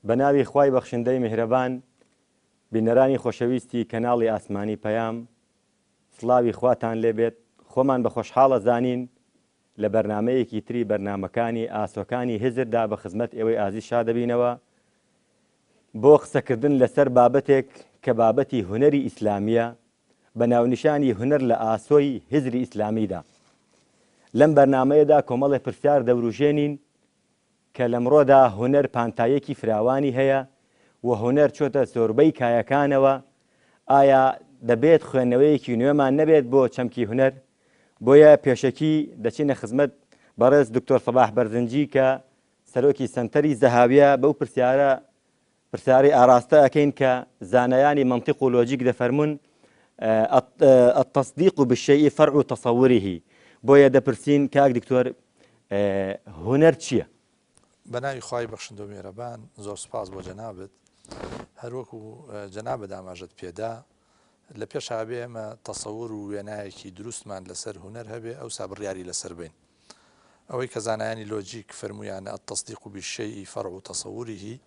بەناوی خوای بەخشندەی میهرەبان بینەرانی خۆشەویستی کەناڵی ئاسمانی پەیام سڵاوی خواتان لێبێت. خۆمان بە خۆشحاڵە زانین لە بەرنمەیەکی تری بەرنمەکانی ئاسۆکانی هزردا بە خزمەت ئێوەی ئازیز شادەبینەوە بۆ قسەکردن لەسەر بابەتێک کە بابەتی هونەری ئیسلامیە بە ناونیشانی هونەر لە ئاسۆی هزری ئیسلامیدا. لەم بەرنمەیەدا کۆمەڵی پرسیار دەوروژێنین کە لەمڕۆدا هونەر پانتایەکی فراوانی هەیە و هونەر چۆتە زۆربەی کایەکانەوە. ئایا دەبێت خوێندنەوەیەکی نوێمان نەبێت بۆ چەمکی هونەر؟ بۆیە پێشەکی دەچینە خزمەت بەڕێز دکتۆر سەباح بەرزنجی کە سەرۆکی سەنتەری زەهاویە بەو پرسیارەی ئاراستە ئەکەین کە زانایانی منطق و لۆجیک دەفەرمون التصديق بالشيء فرع تصوره. بۆیە دەپرسین کاک دکتۆر هونەر چییە؟ بەناوی خوای بەخشندە و میهرەبان زۆر سپاس بۆ جەنابەت. هەروەکو جەنابەت ئاماژەت پێدا لە پێش هەبێ ئێمە تەسەوور و وێنایەکی دروستمان لەسەر هونەر هەبێ ئەوسا بڕیاری لەسەر بین. ئەوەی کە زانایانی لۆجیک فەرمویانە التصديق بالشيء فرع تصوره،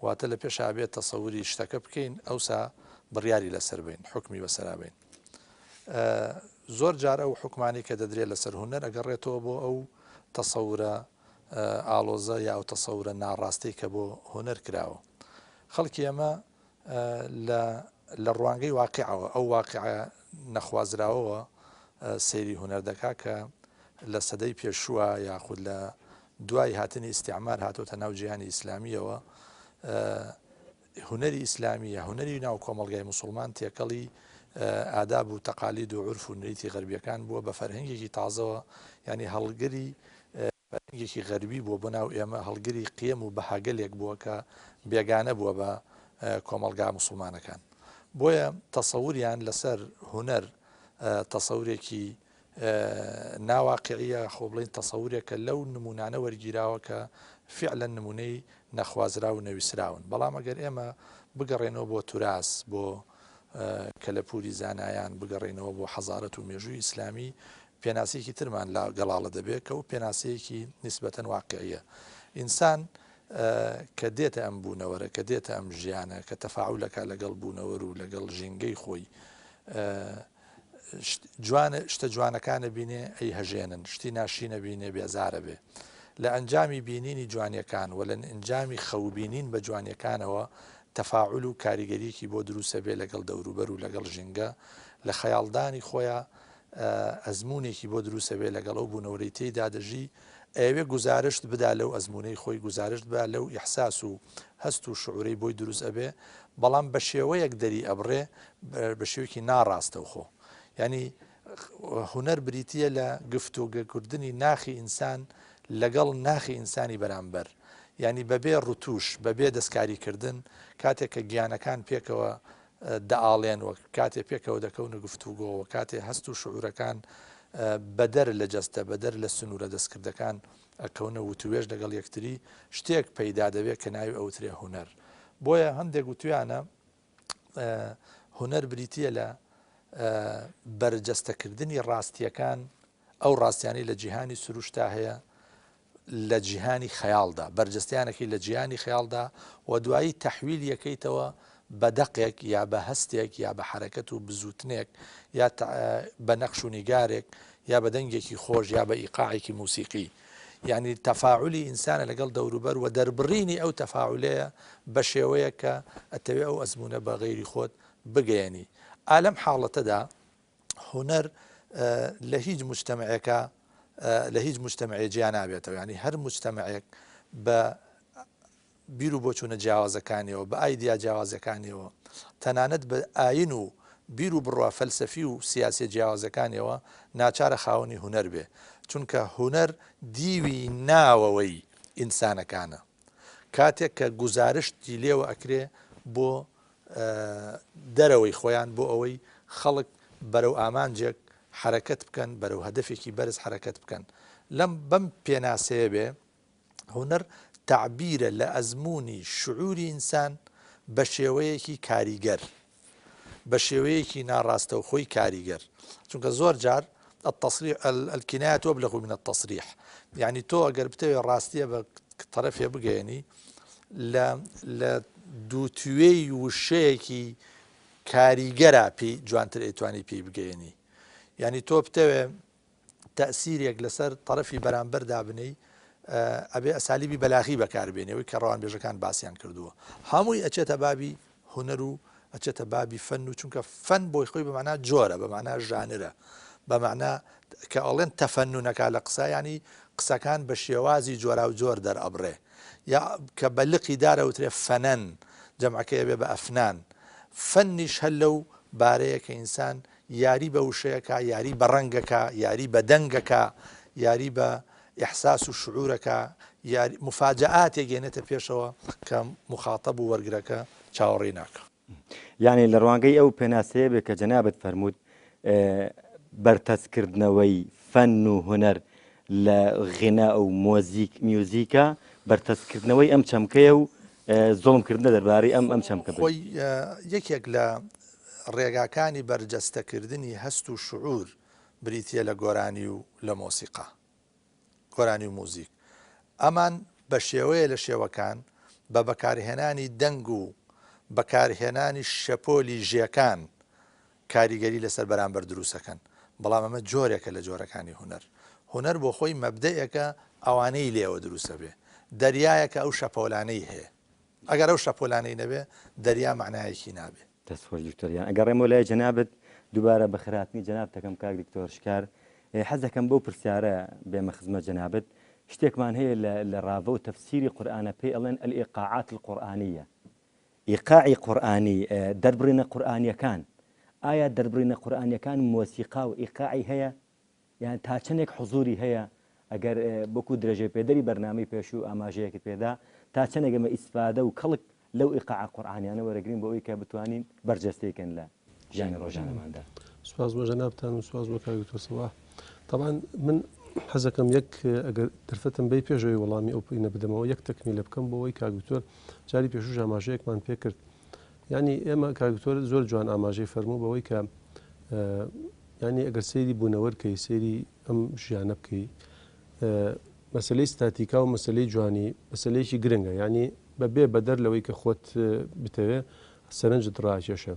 واتە لە پێش هەبێت تەسەووری شتەکە بکەین ئەوسا بڕیاری لەسەر بین، حکمی بەسەرا بین. زۆر جار ئەو حکمانی کە دەدرێت لەسەر هونەر ئەگەڕێتەوە بۆ ئەو تەسەورە ئالۆزە یا ئەو تەسەورە ناڕاستی کە بۆ هونەر کراوە. خەڵکی ئەمە لە ڕوانگەی واقعەوە ئەو واقعە نەخوازراوەوە سەیری هونەر دەکا کە لە سەدەی پێشووە یاخود لە دوای هاتنی ئیستیعمار هاتوۆتە ناو جیهانی ئیسلامیەوە. هونەری ئیسلامی یا هونەری ناو کۆمەڵگای موسڵمان تێکەڵی ئاداب و تەقالید و عورف و نریتی غەربیەکان بووە بە فەرهەنگێکی تازەوە، ینی هەڵگری فەرهەنگێکی غەربی بووە بۆ ناو ئێمە، هەڵگری قیەم و بەهاگەلێک بووە کە بێگانە بووە بە کۆمەڵگا موسڵمانەکان. بۆیە تەسەووریان لەسەر هونەر تەسەورێکی ناواقعیە، خۆ بڵین تەسەورێکە لەو نمونانە وەرگیراوە کە فعلا نمونەی نەخوازرا و نەویسراون. بەڵام ئەگەر ئێمە بگەڕێنەوە بۆ توراس، بۆ کەلەپوری زانایان، بگەڕێنەوە بۆ حەزارەت و مێژووی ئیسلامی، پێناسەیەکی ترمان لە گەڵاڵە دەبێت کە ئەو پێناسەیەکی نیسبەتەن واقعیە. ئینسان کە دێتە ئەم بوونەوەرە، کە دێتە ئەم ژیانە، کە تەفاعولەکە لەگەڵ بوونەوەر و لەگەڵ ژینگەی خۆی، شتە جوانەکانە بینێ ئەی هەژێنن، شتی ناشینە بینێ بێزارە بێ. لە ئەنجامی بینینی جوانیەکان و لە ئەنجامی خەوبینین بە جوانیەکانەوە تەفاعول و کاریگەریەکی بۆ دروستە بێ لەگەڵ دەوروبەر و لەگەڵ ژینگە، لە خەیاڵدانی خۆیان ئەزمونێکی بۆ دروستە بێ لەگەڵ ئەو بوونەوەری تێیدا دەژی، ئەوێ گزارشت بدا لەو ئەزمونەی خۆی، گزارشت بە لەو ئیحساس و هەست و شعورەی بۆی دروست ئەبێ، بەڵام بە شێوەیەک دەری ئەبڕێ بە شێوەیەکی ناڕاستەوخۆ. ینی هونەر بریتیە لە گفتوگەکردنی ناخی ئینسان لەگەڵ ناخی ئینسانی بەرامبەر، ینی بەبێ ڕوتوش، بەبێ دەستکاریکردن، کاتێک کە گیانەکان پێکەوە دەئاڵێن و کاتێ پێکەوە دەکەونە گفتوگۆوە، کاتێ هەست و شعورەکان بەدەر لە جەستە، بەدەر لە سنوورە دەستکردەکان ئەکەونە وتوێژ لەگەڵ یەکتری، شتێک پەیدا دەبێت کە ناوی ئەوترێ هونەر. بۆیە هەندێک وتویانە هونەر بریتیە لە بەرجەستەکردنی ڕاستیەکان، ئەو ڕاستیانی لە جیهانی سروشتا هەیە لە جیهانی خەیاڵدا، بەرجەستیانەکەی لە جیهانی خەیاڵدا و دوایی تەحویل یەکەیتەوە بە دەقێک یا بە هەستێک یا بە حرەکەت و بزوتنێک یا بە نەقش و نیگارێک یا بە دەنگێکی خۆش یا بە ئیقاعێکی موسیقی. یعنی تەفاعلی ئینسانە لەگەڵ دەوروبەر و دەربڕینی ئەو تەفاعولەیە بە شێوەیە کە ئەتەوێ ئەو ئەزمونە بە غەیری خۆت بگەیەنی. ئالەم حاڵەتەدا هونەر لە هیچ مجتەمەعێکە لە هیچ مجتەمەعێ جیان نابێتەوە. ینی هەر مجتەمەعێک بە بیر و بۆچوونە جیاوازەکانیەوە، بە ئایدیا جیاوازەکانیەوە، تەنانەت بە ئاین و بیر و بڕوا فەلسەفی و سیاسی جیاوازەکانیەوە ناچارە خاوەنی هونەر بێ، چونکە هونەر دیوی ناوەوەی ئینسانەکانە. کاتێک کە گزارشتی لێوە ئەکرێ بۆ دەرەوەی خۆیان، بۆ ئەوەی خەڵک بەرەو ئامانجێک حرەکەت بکەن، بەرەو هەدەفێکی بەرز حرەکەت بکەن. لەم بەم پێناسەیە بێ هونەر تعبیرە لە ئەزمموی شعوری ئینسان بە شێوەیەکی کاریگەر، بە شێوەیەکی ناڕاستە و خۆی کاریگەر. چونکە زۆر جار الكناية أبلغ من التصريح، يعني تۆ ئەگەر بتەوێ ڕاستیە بە طرفێ بگەێنی لە دووتوێی وشەیەکی کاریگەرە پێی جوانتر ئەیتوانی پێی بگەێنی ینی تۆ بتەوێ تەسیرێک لەسەر تەرەفی بەرامبەردا بنەی ئەبێ ئەسالیبی بەلاغی بەکاربێنەوەی کە ڕەوانبێژەکان باسییان کردووە هەمووی ئەچێتە بابی هوەر و ئەچێتە بابی فەن و چونکە فەن بۆی خۆی بەمانە جۆرە بەمانە ژانرە بەمانە کە ئەڵێن تەفەنونەکە لە قسە ینی قسەکان بە شێوازی جۆرا و جۆر دەرئەبڕێ یا کە بەلقی دارەوترێ فەنەن جەمعەکەی بێ بە ئەفنان فەنیش هەر لەو بارەیە کە ئینسان یاری بە وشەیەکە یاری بە ڕەنگەکە یاری بە دەنگەکە یاری بە ئیحساس و شعورەکە مفاجعاتێک گێنێتە پێشەوە کە مخاتەب و وەرگرەکە چاوەڕێ ناکە یعنی لە ڕوانگەی ئەو پێناسەیە بێ کە جەنابەت فەرموود بەرتەسکردنەوەی فەن و هونەر لە غینا و میوزیکە بەرتەسکردنەوەی ئەم چەمکەیە و زۆڵمکردنە دەربارەی ئەم چەمکە خۆی یەکێک لە ڕێگاکانی بەرجەستەکردنی هەست و شعور بریتە لە گۆرانی و لە مۆسیقا گۆرانی و موزیک ئەمان بە شێوەیە لە شێوەکان بە بەکارهێنانی دەنگ و بەکارهێنانی شەپۆلی ژێکان کاریگەری لەسەر بەرامبەر دروستەکەن بەڵام ئەمە جۆرێکە لە جۆرەکانی هونەر بۆ خۆی مەبدەیەکە ئەوانەی لێوە دروستە بێ دەریایەکە ئەو شەپۆلانەی هەیە ئەگەر ئەو شەپۆلانەی نەبێ دەریا معنایەکی نابێت دەستخۆش دکتۆریان ئەگەڕێمەوە لای جەنابەت دووبارە بە خراپنی جەناب دەکەم کاک دکتۆر شکار حەز دەکەم بەو پرسیارە بێمە خزمەت جەنابەت شتێکمان هەیە لە ڕاوە و تەفسیری قورئانە پێی ئەڵێن الئیقاعات القورئانیە ئیقاعی قورئانی دەربڕینە قورئانیەکان ئایا دەربڕینە قورئانیەکان مۆسیقا و ئیقاعی هەیە یان تا چەندێک حوزوری هەیە ئەگەر بۆکو درێژێ پێدەری بەرنامەی پێش و ئاماژەیەکت پێدا تا چەندێک ئەمە ئیسفادە و کەڵک لەو ئیقاع قورئانیانە وەرەگرین بۆ ئەوەی کە بتوانین بەرجەستەیەکەن لە ژیانی ڕۆژانەماندا سواز بۆ جەنابتان و سواز بۆ کاک دکتۆر سەواح طبعا من حەزەکەم یەک ئەگەر دەرفەتم بێ پێشەوەی وەڵامی ئەو پێینە بدەمەوە یەک تەکمیلە بکەم بۆ ئەوەی کاک دکتۆر جاری پێشوو ئاماژەیەکمان پێ کرد ینی ئێمە کاک دکتۆر زۆر جوان ئاماژەی فەرموو بەوەی کە ینی ئەگەر سەیری بوونەوەرکەی سەیری ئەم ژیانە بکەی مەسلەی ستاتیکا و مەسلەی جوانی مەسلەیەکی گرنگە ینی بەبێ بەدەر لەوەی کە خۆت بتەوێ سەرنجت ڕاکێشە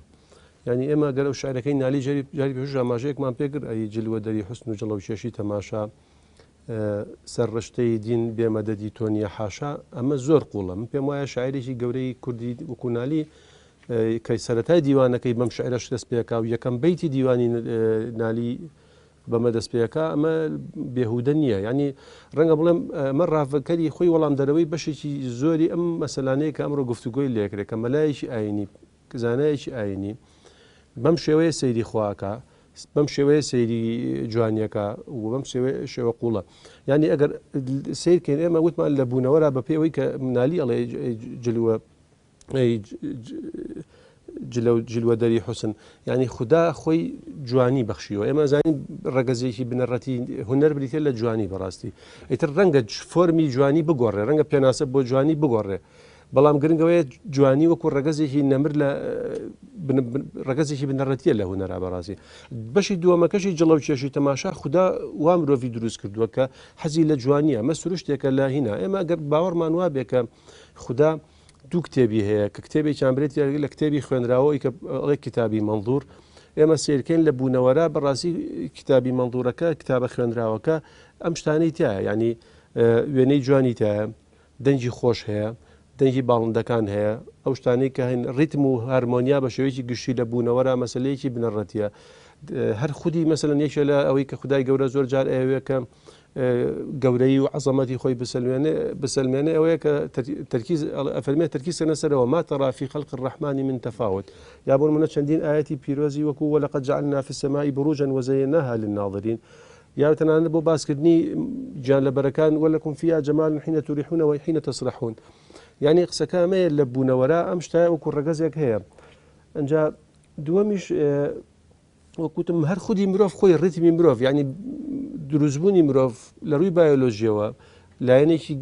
ینی ئێمە گەر ئەو شعرەکەی نالی جاری پێشوو ئاماژەیەکمان پێکرد ئەی جلوە دەری حوسن و جڵەوکێشی تەماشا سەر ڕشتەی دین بێمەدەدی تۆنیە حاشا ئەمە زۆر قوڵە من پێم وایە شاعرێکی گەورەی کوردی وکوونالی کەی سەرەتای دیوانەکەی بەم شعرەش دەست پێکا و یەکەم بەیتی دیوانی نالی بەمە دەست پێەکە ئەمە بێهودە نییە ینی ڕەنگە بڵێم ئەمە ڕافەکەری خۆی وەڵام دەرەوەی بەشێکی زۆری ئەم مەسەلانەیە کە ئەمڕۆ گفتوگۆی لێکرێت کە مەلایەکی ئاینی زانایەکی ئاینی بەم شێوەیە سەیری خواکە بەم شێوەیە سەیری جوانیەکە و بەم شێوە قوڵە ینی ئەگەر سیرکەین ئێمە وتمان لە بوونەوەرا بە پێوەی کە منالی ئەڵێ جلوە جلوە دەری حوسن ینی خوددا خۆی جوانی بەخشیەوە ئێمە زانین ڕەگەزێکی بنەڕەتی هونەر بریتێ لە جوانی بەڕاستی ئیتر ڕەنگە فۆرمی جوانی بگۆڕێ ڕەنگە پێناسە بۆ جوانی بگۆڕێ بەڵام گرنگەوەیە جوانی وەکو ڕەگەزێکی نەمر لە ڕەگەزێکی بنەڕەتیە لە هونەرا بەڕاستی بەشی دووەمەکەشی جڵەوکێشی تەماشا خوددا وا مرۆڤی دروست کردووە کە حەزی لە جوانیە ئەمە سروشتێکە لە هینا ئێمە گەر باوەڕمان وا بێ کە خوددا دوو کتێبی هەیە کە کتێبێکیان برێت لە کتێبی خوێنراوەی کە ئەڵێ کتابی مەنظور ئێمە سیرکەین لە بوونەوەرا بەڕاستی کتابی مەنظورەکە کتابە خوێنراوەکە ئەم شتانەی تایە ینی وێنەی جوانی تایە دەنجی خۆش هەیە دەنگی باڵندەکان هەیە ئەو شتانەی کە هەین ڕیتم و هەرمۆنیا بە شێوەیەکی گشتی لە بوونەوەرا مەسلەیەکی بنەڕەتیە هەر خودی مەسەلەن یەکێ لە ئەوەی کە خودای گەورە زۆر جار ئەوەیە کە گەورەی و عەزەمەتی خۆی بسەلمێنێ ئەوەیە کە تەرکیز ئەفەرمێ تەرکیز سەرەوە ما ترى في خلق الرحمن من تفاوت یا بۆ منە چەندین ئاەتی پیرۆزی وەکو وەلقد جعلنا في السماء بروجا وزيناها للناظرين یا تەنانەت بۆ باسکردنی گیانلەبەرەکان ولكم فيها جمال حين تريحون وحين تسرحون ینی قسەکەمەیە لە بوونەوەرا ئەم شتای وەکو ڕەگەزێک هەیە ئەجا دووەمیش وەکوتم هەر خودی مرۆڤ خۆی ڕیتمی مرۆڤ ینی دروستبوونی مرۆڤ لە ڕووی بایۆلۆژیەوە لایەنێکی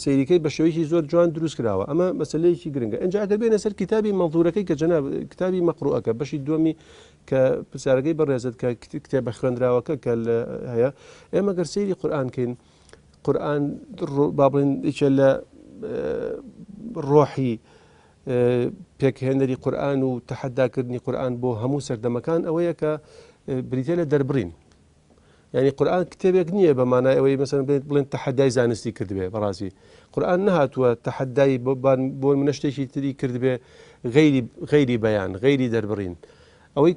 سەیریکەی بە شێوەیەکی زۆر جوان دروست کراوە ئەمە مەسلەیەکی گرنگە ئەنج ئەگەر بێنە سەر کتابی مەنظورەکەی کە جەناب کتابی مەقڕوئەکە بەشی دووەمی کە پرسیارەکەی بەڕێزت کە کتێبە خوێنراوەکە کە هەیە ئێمە گەر سەیری قورئان کەین قورئان با بڵێن لە ڕۆحی پێکهێنەری قورآن و تەحەداکردنی قورآن بۆ هەموو سەردەمەکان ئەوەیە کە بریتە لە دەربڕین. یعنی قورآن کتێبێک نییە بەمانای ئەوەی مەسەن بڵێن تەحەدای زانستی کردبێ بەڕاستی قورآن نەهاتووە تەحەدای بۆ منە شتێکی تری کردبێ غەیری بەیان غەیری دەربڕین. ئەوەی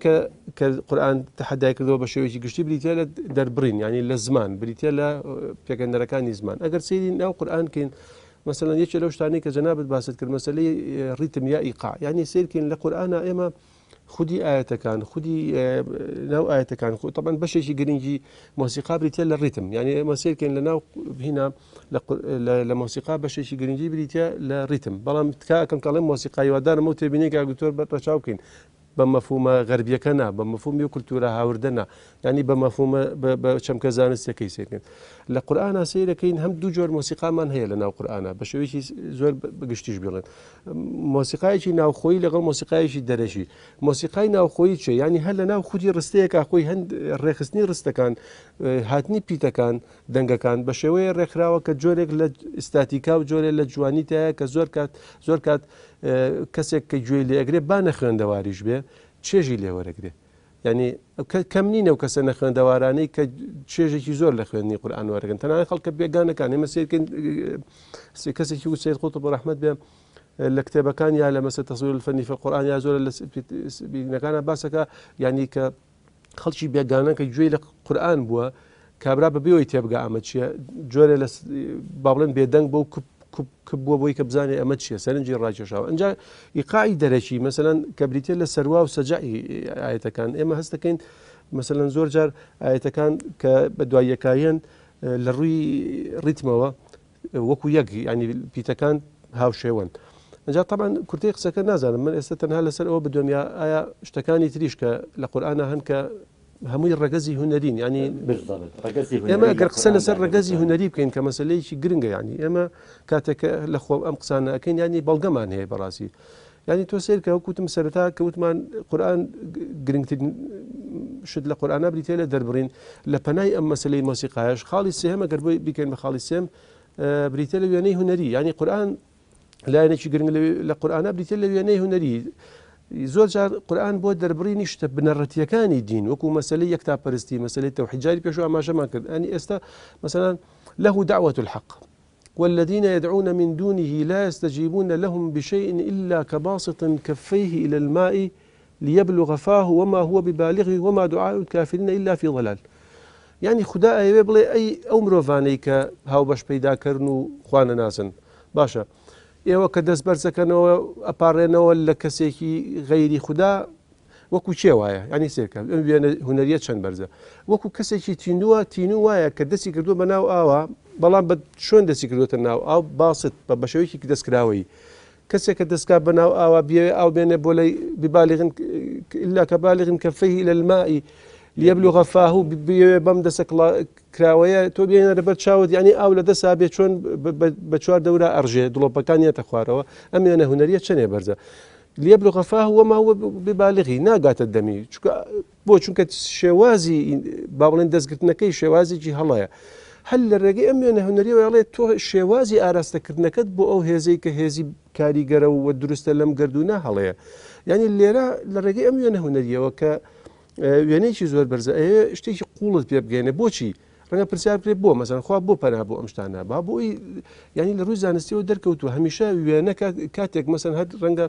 کە قورآن تەحەدای کردەوە بە شێوەیەکی گشتی بریتە لە دەربڕین، ینی لە زمان بریتە لە پێکەندەرەکانی زمان. ئەگەر سەیری ناو قورآن کەین مثلا یەکێ لەو شتانەی کە جەنابەت باست کرد مەسەلەی ریتم یا ئیقاع، یعنی سیرکەین لە قورآنە ئێمە خودی ئاەتەکان خودی ناو ئاەتەکان طبعاً بەشێکی گرنگی مۆسیقا بریتە لە ریتم، یعنی ئێمە سیرکەین لە ناو هینە لە مۆسیقا بەشێکی گرنگی بریتە لە ریتم. بەڵام تکاکەم کەڵێم مۆسیقای وادارمە و تێبینێک ئاگوتۆر بەڕەچاوکەین بە مەفهومە غەربیەکە نا، بە مەفهومی و کولتورە هاوردە نا، ینی بە مەفهومە بە چەمکە زانستیەکەی سیرکەین. لە قورآنا سیرەکەین هەم دوو جۆر مۆسیقامان هەیە لە ناو قورآنا بە شێوەیەکی زۆر بەگشتیش بڵێن. مۆسیقایەکی ناوخۆیی لەگەڵ مۆسیقایەکی دەرەشی. مۆسیقای ناوخۆیی چێ؟ ینی هەر لە ناو خودی ڕستەیەکە خۆی هەند ڕێخستنی ڕستەکان هاتنی پیتەکان دەنگەکان بە شێوەیە ڕێکخراوە کە جۆرێک لە ئستاتیکا و جۆرێک لە جوانیتایە کە زۆر کات کەسێک کە گوێی لێ ئەگرێ با نەخوێندەواریش بێ چێژی لێوەرەگرێ. ینی کەم نینە و کەسە نەخوێندەوارانەی کە چێژێکی زۆر لە خوێندنی قورآن وەرەگرن. تەنانەت خەڵکە بێگانەکان ئێمە سیرکەین کەسێکی و سید قوتب ڕەحمەت بێ لە کتێبەکان یا لە مەسە تەسویر الفەنی فی القورآن یا زۆر لە بینەکانە باسەکە ینی کە خەڵکی بێگانە کە گوێی لە قورآن بووە کابرا بەبێەوەی تێبگا ئەمە چییە جۆرێ لە با بڵێن بێدەنگ بۆ بووە بۆی کە بزانێ ئەمە چییە سەرنجی ڕاکێشاوە. ئەنجا ئیقاعی دەرەکی مەسەلەن کە بریتێ لە سەروا و سەجائی ئاەتەکان ئێمە هەست دەکەین مەسەلەن زۆر جار ئاەتەکان کە بە دواییەکایەن لە ڕووی ڕیتمەوە وەکو یەک ینی پیتەکان هاوشێوەن. ئەنجا طبعاً کورتەی قسەکە نازانم من ئێستا تەنها لەسەر ئەوە بدۆمیا ئایا شتەکانی تریش کە لە قورآنا هەن کە هەمووی ڕەگەزی هونەرین، ینی ئێمە ئەگەر قسە لەسەر ڕەگەزی هونەری بکەین کە مەسلەیەکی گرنگە، ینی ئێمە کاتێکە لە خۆ ئەم قسانە ئەەکەین ینی بەڵگەمان هەیە بەڕاستی. ینی تۆ سیر کە وەکوتم سەرەتا کەوتمان قورآن گرنگترین شت لە قورآنا بریتێ لە دەربڕین لە پەنای ئەم مەسلەی مۆسیقایەش. خاڵی سێهەم ئەگەر بۆی بکەین بە خاڵی سێم بریتێ لە وێنەی هونەری، ینی قورآن لایەنێکی گرنگ لە قورآنا بریتێ لە وێنەی هونەری. زۆر جار قورآن بۆ دەربڕینی شتە بنەڕەتیەکانی دین وەکو مەسلەی یەکتاپەرستی مەسلەی تەوحید جاری پێشوو ئاماژەمان کرد. ئەنی ئێستا مثلا له دعوة الحق والذين يدعون من دونه لا يستجيبون لهم بشيء إلا كباسط كفيه إلى الماء ليبلغ فاه وما هو ببالغه وما دعاء الكافرين إلا في ضلال. يعني خدا ئەوێ بڵێ ئەی ئەو مرۆڤانەی کە هاوبەش پەیداکردن و خوانە ناسن باشە ئێوە کە دەست بەرزەکەنەوە ئەپارڕێنەوە لە کەسێکی غەیری خوددا وەکو چێ وایە ینی سێرکە ئەم وێنە هونەریە چەند بەرزە وەکو کەسێکی تینوو وایە کە دەستی کردووە بە ناو ئاوە بەڵام بە چۆن دەستی کردوتە ناو ئاو باست بە بەشەوەیەکی دەستکراوەی کەسێک کە دەستکا بە ناو ئاوا بێ ئاو بێنێ بۆ لەی ببالغن إلا كبالغ كفيه إلى الماء ليبلغ فاه بەم دەسە کراوەیە تۆ بێنە لەبەر چاوت ینی ئاو لە دەسا بێ چۆن بە چوار دەورە ئەڕژێ دڵۆپەکانیەتە خوارەوە ئەم وێنە هونەریە چەندێ بەرزە ليبلغ فاه وما هو ببالغی ناگاتە دەمی بۆ چونکە شێوازی با بڵێن دەستگرتنەکەی شێوازێکی هەڵەیە هەل لە ڕێگەی ئەم وێنە هونەریەوە ئەڵێ تۆ شێوازی ئاراستەکردنەکەت بۆ ئەو هێزەی کە هێزی کاریگەرە و دروستە لەم گردوونە هەڵەیە ینی لێرە لە ڕێگەی ئەم وێنە هونەریەوە کە وێنەیەکی زۆر بەرزە ئەوێ شتێکی قوڵت پێ بگەێنێ بۆچی ڕەنگە پرسیار بکرێت بۆ مەسەن خوا بۆ پەنا بۆ ئەم شتانە با بۆی ینی لە ڕووی زانستیەوە دەرکەوتووە هەمیشە وێنە کاتێک مەسەن هەر ڕەنگە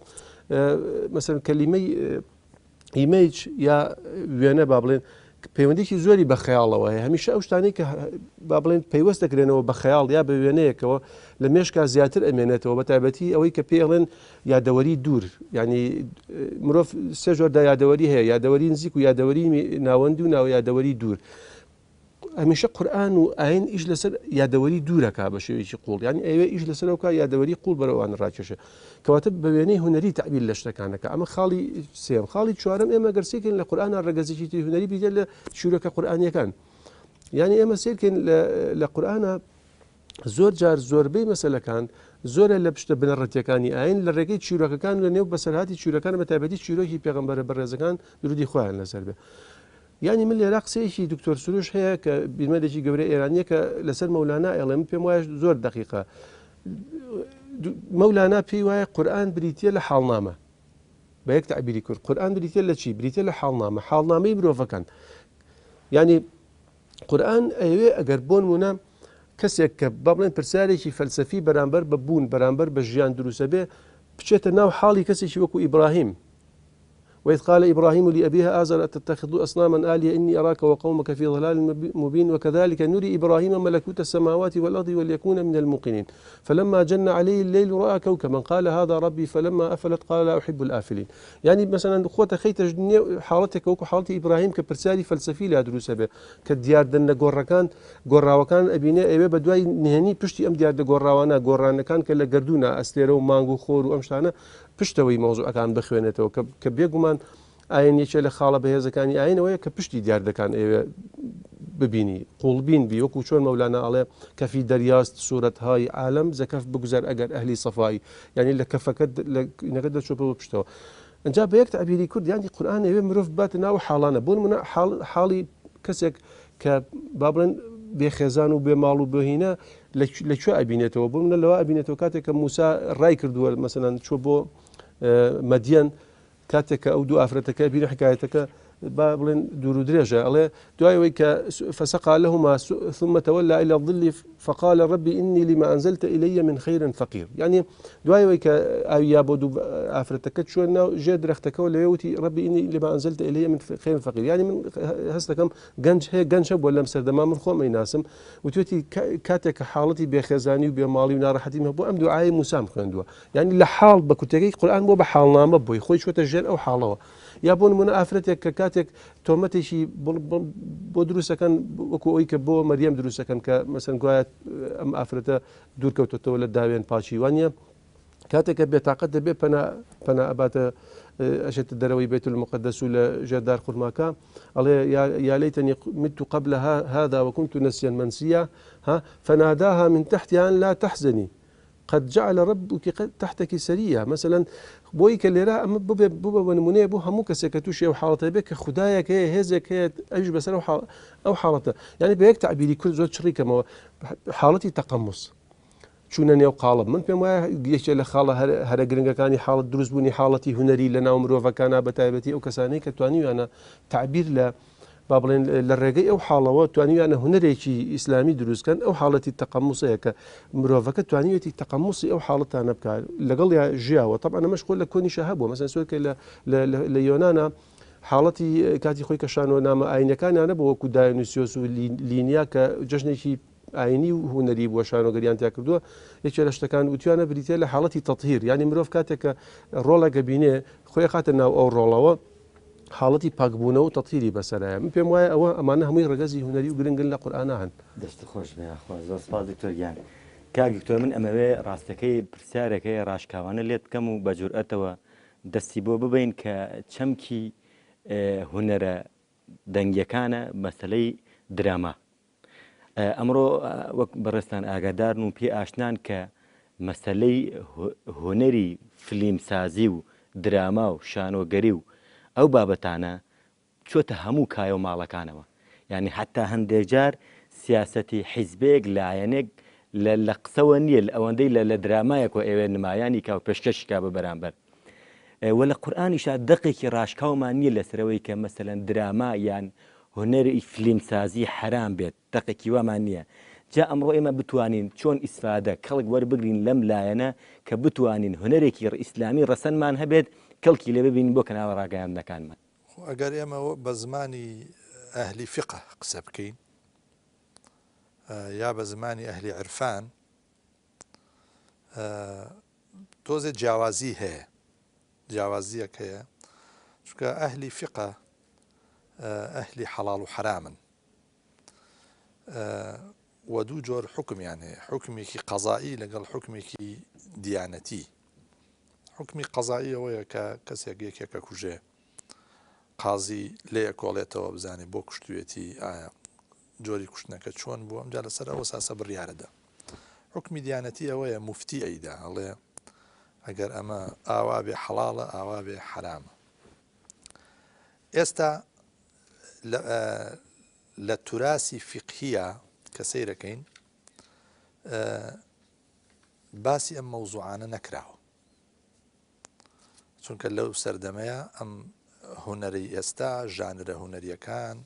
مەسەن کەلیمەی ئیمەیج یا وێنە با بڵێن پەیوەندێکی زۆری بە خەیاڵەوە هەیە هەمیشە ئەو شتانەی کە با بڵێن پەیوەست دەکرێنەوە بە خەیاڵ یا بە وێنەیەکەوە لە مێشکا زیاتر ئەمێنێتەوە بە تایبەتی ئەوەی کە پێڵێن یادەوەری دوور ینی مرۆڤ سێ جۆردا یادەوەری هەیە یادەوەری نزیک و یادەوەری ناوەندی و ناو یادەوەری دوور هەمیشە قورئان و ئاین ئیش لەسەر یادەوەری دوورەکە بە شێوەیەکی قوڵ ینی ئەوێ ئیش لەسەرەوەکە یادەوەری قوڵ بەرەوان ڕاکێشە کەواتە بە وێنەی هونەری تعبیر لە شتەکانەکە ئەمە خاڵی سێم خاڵی چوارەم ئێمە گەرسێکن لە قورئانە ڕەگەزێکی تری هونەری بیدە لە شوورەکە قورئانیەکان یعنی ئێمە سیرکەین لە قورئانە زۆر جار زۆربەی مەسەلەکان زۆرە لە پشتە بنەڕەتیەکانی ئاین لە ڕێگەی چیرۆکەکان لە نێو بەسەرهاتی چیرۆکان بە تایبەتی چیرۆکی پێغەمبەرە بەڕێزەکان درودی خۆیان لەسەر بێ یعنی من لێرا قسەیەکی دکتۆر سروش هەیە کە بیرمەدێکی گەورەی ئێرانیە کە لەسەر مەولانا ئەڵێم پێم وایە زۆر دقیقە مەولانا پێی وایە قورئان بریتە لە حاڵنامە بە یەک تعبیری کورد قورئان بریتە لە چی بریتە لە حاڵنامە حاڵنامەی مرۆڤەکان ینی قورئان ئەوێ ئەگەر بۆ نمونە کەسێک کە با بڵێن پرسیارێکی فەلسەفی بەرامبەر بە بوون بەرامبەر بە ژیان دروستە بێ بچێتە ناو حاڵی کەسێکی وەکو ئیبراهیم وإذ قال إبراهيم لأبيها آزر أتتخذ أصناما آلهة إني أراك وقومك في ضلال مبين وكذلك نري إبراهيم ملكوت السماوات والأرض وليكون من الموقنين فلما جن عليه الليل رأى كوكبا قال هذا ربي فلما أفلت قال لا أحب الآفلين يعني مثلا أخوة خيت حالتك وكو حالة إبراهيم كبرسالي فلسفي لا دروس به كديار دن جوراوكان أبينا أيوة بدواي نهني بشتي أم ديار جوراوانا جورانا كان كلا جردونا أسليرو مانجو خور وأمشتانا پشتەوەی مۆزوعەکان بخوێنێتەوە کە بێگومان ئاین یەکێ لە خاڵە بەهێزەکانی ئاینەوەیە کە پشتی دیاردەکان ئێوە ببینی قوڵبین بی وەکو چۆن مەولانە ئەڵێ کەفی دەریاست سوورەتهای عالم زەکەف بگوزەر ئەگەر ئەهلی سەفایی یعنی لە کەفەکە نەکە دەچۆپەوە پشتەوە ئەجا بە یەک تعبیری کورد یانی قورئان ئەوێ مرۆڤ باتە ناو حاڵانە بۆ نمونە حاڵی کەسێک کە با بڵێن بێخێزان و بێماڵ و بهینە لەکوێ ئەبینێتەوە بۆ منە لەوە ئەبینێتەوە کاتێک کە موسا ڕای کردووە مەسەلەن چۆ بۆ مەدیەن کاتێک کە ئەو دوو ئافرەتەکە بینە حکایەتەکە با بڵێن دوور و درێژە ئەڵێ دوایەوەی کە فسقى لهما ثم تولى إلى الظل فقال ربي إني لما أنزلت إلي من خير فقير يعني دوایەوەی کە ئاویا بۆ دوو ئافرەتەکە چۆن ناو ژێ درەختەکەەوە لەوێوتی ربي إني لما أنزلت إلي من خير فقير يعني من هەستەکەم گەنج هەیە گەنج بۆ لەم سەردەما من خۆمەی ناسم وتوێتی کاتێک کە حاڵەتی بێخێزانی و بێماڵی و ناڕەحەتی بۆ ئەم دوعای موسام خوێندووە يعني لە حاڵ بە کوتەکەی قورئان بۆ بە حاڵنامە بۆی خۆی چۆتە ژێر ئەو حاڵەوە یا بۆ نمونە ئافرەتێک کە کاتێک تۆمەتێکی بۆ دروستەکەن وەکو ئەوی کە بۆ مەریەم دروستەکەن کە مەسەن گوایە ئەم ئافرەتە دوورکەوتەوە لە داوێن پاچی وانە کاتێککە بێتاقەت دەبێ پەنا ئەباتە ئەشێتە دەرەوەی بێت المقدس و لە ژێردار خورماکە ئەڵێ یا ليتني مت قبل هذا وكنت نسيا منسيا فناداها من تحتها لا تحزني قد جعل ربك تحتك سريا مثلا بۆی کە لێرە ئەمە ببە نمونەیە بۆ هەموو کەسێک کە تووشی ئەو حاڵەتە بێت کە خوددایەک هەیە هێزێک هەیە ئەوش بەسەر ئەو حاڵەتە یعنی بە یەک تعبیری کورد زۆر چڕیکەمەوە حاڵەتی تەقەموس چوونە نێو قاڵب من پێم وایە یەکێ لە خاڵە هەرە گرنگەکانی حاڵەت دروستبوونی حاڵەتی هونەری لە ناو مرۆڤەکانە بە تایبەتی ئەو کەسانەی کە توانیویانە تعبیر لە با بڵێن لە ڕێگەی ئەو حاڵەوە توانیویانە هونەرێکی ئیسلامی دروستکەن ئەو حاڵەتی تەقەموسەیە کە مرۆڤەکە توانیوێتی تەقەموسی ئەو حاڵەتانە بکات لەگەڵ یا ژیاوە طبعا ئەمەش خۆ لە کۆنیشە هەبووە مەسەن سوێکە لە یۆنانە حاڵەتی کاتی خۆی کەشانەوە نامە ئاینەکانیانە بۆ وەکو دایونوسیۆس و لینیا کە جەژنێکی ئاینی و هونەری بووە شانۆگەریان تیا کردووە یەکێ لە شتەکان وتوانە بریتێ لە حاڵەتی تەطهیر ینی مرۆڤ کاتێکە ڕۆڵەکە بینێ خۆی خاتە ناو ئەو ڕۆڵەوە حاڵەتی پاکبوونەوە و تەطهیری بەسەرایە من پێم وایە ئەوە ئەمانە هەمووی ڕگەزی هونەری و گرنگن لە قورئانە هەن دەست خۆش زۆر سپاس دکتۆر گیان کاک دکتۆر من ئەمەوێ ڕاستەکەی پرسیارەکەی ڕاشکاوانە لێت بکەم و بە جورئەتەوە دەستی بۆ ببین کە چەمکی هونەرە دەنگیەکانە مەسەلەی دراما ئەمڕۆ وەک بەڕێستان ئاگادارن و پێ ئاشنان کە مەسەلەی هونەری فلیمسازی و دراما و شانۆگەری و ئەو بابەتانە چۆتە هەموو کایە و ماڵەکانەوە یعنی حتا هەندێک جار سیاسەتی حیزبێک لایەنێک لە قسەوە نییە ئەوەندەی لە درامایەکەوە ئێوێ نمایانی کا و پێشکەشیکا بە بەرامبەر وە لە قورئانیشا دقێکی ڕاشکاومان نییە لەسەرەوەی کە مەسەلەن دراما یان هونەری فلیمسازی حرام بێت دقێکی وامان نییە جا ئەمڕۆ ئێمە بتوانین چۆن ئیسفادە کەڵک وەربگرین لەم لایەنە کە بتوانین هونەرێکی ئیسلامی ڕەسەنمان هەبێت کەڵکی لێ ببین بۆ کەناوە ڕاگەیاندنەکانمان ئەگەر ئێمە بە زمانی ئەهلی فقه قسە بکەین یا بە زمانی ئەهلی عرفان تۆزێ جیاوازی هەیە جیاوازیەک هەیە چونکە ئەهلی فقه ئەهلی حەڵاڵ و حرامن و دوو جۆر حکمیان هەیە حکمێکی قەزایی لەگەڵ حکمێکی دیانەتی حکمی قەزایی ئەوەیە کە کەسێک یەکێکە کوژێ قازی لێ کۆڵێتەوە بزانێ بۆ کوشتوێتی ئایا جۆری کوشتنەکە چۆن بوو ئەمجا لەسەر ئەوە ساسە بڕیارەدا حکمی دیانەتی ئەوەیە مفتی ئەیدا هەڵێ ئەگەر ئەمە ئاوا بێ حەڵاڵە ئاوا بێ حرامە ئێستا لە توراسی فقهیە کە سەیرەکەین باسی ئەم مەوزوعانە نەکراوە چونکە لەو سەردەمەیە ئەم هوەری ئێستا ژانرە هوەریەکان